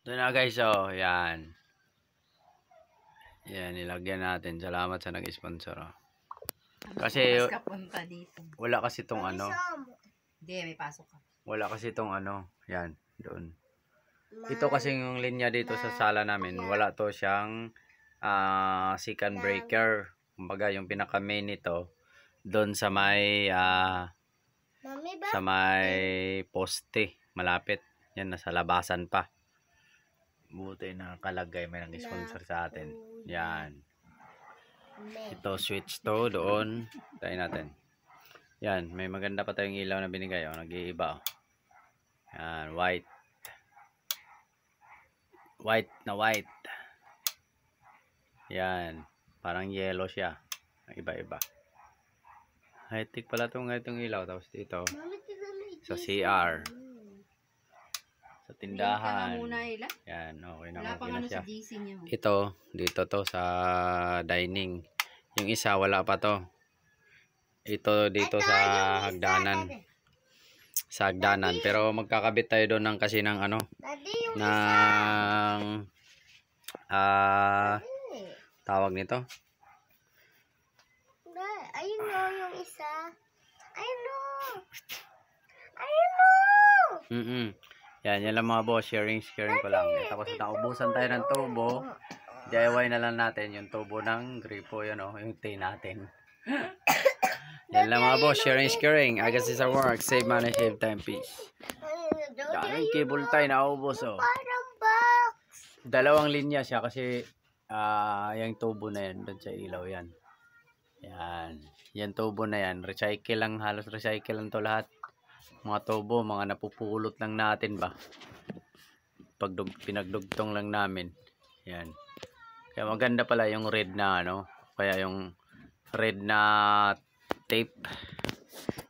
Doon na guys, oh, yan. Yan, nilagyan natin. Salamat sa nag-sponsor. Oh. Kasi wala kasi itong ano. Hindi, may pasok ka. Wala kasi itong ano. Yan, doon. Ito kasi yung linya dito sa sala namin. Wala to siyang second breaker. Kumbaga, yung pinaka main nito doon sa may poste. Malapit. Yan, nasa labasan pa. Buti na kalagay may nag-sponsor sa atin. Yan. Ito switch to doon. Tayo natin. Yan, may maganda pa tayong ilaw na binigay. Oh, nag-iiba. Oh. Yan, white. White na white. Yan, parang yellow siya. Iba-iba. High-tech pala itong ilaw. Tapos dito sa CR. Sa tindahan. Yan, okay na, okay na siya. Ito, dito to sa dining. Yung isa, wala pa to. Ito dito sa hagdanan. Sa hagdanan. Pero magkakabit tayo doon ng kasi ng ano, ng tawag nito. Ayun o, yung isa. Ayun o. Yan, yan lang mga boss, sharing ko lang. Tapos naubusan tayo ng tubo. DIY na lang natin yung tubo ng gripo, yun o, yung T natin. Yan lang mga boss, sharing. I guess it's a work, save money, save time, peace. Yan, yung cable tie naubos o. Dalawang linya siya kasi yung tubo na yan, doon sa ilaw yan. Yan, yan tubo na yan, recycle lang, halos recycle lang to lahat. Mga tubo, mga napupulot lang natin ba. Pinagdugtong lang namin. Yan. Kaya maganda pala yung red na ano. Kaya yung red na tape.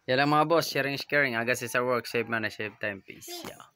Yan lang mga boss. Sharing is caring. Agas is our work. Save money, save time. Peace. Yeah.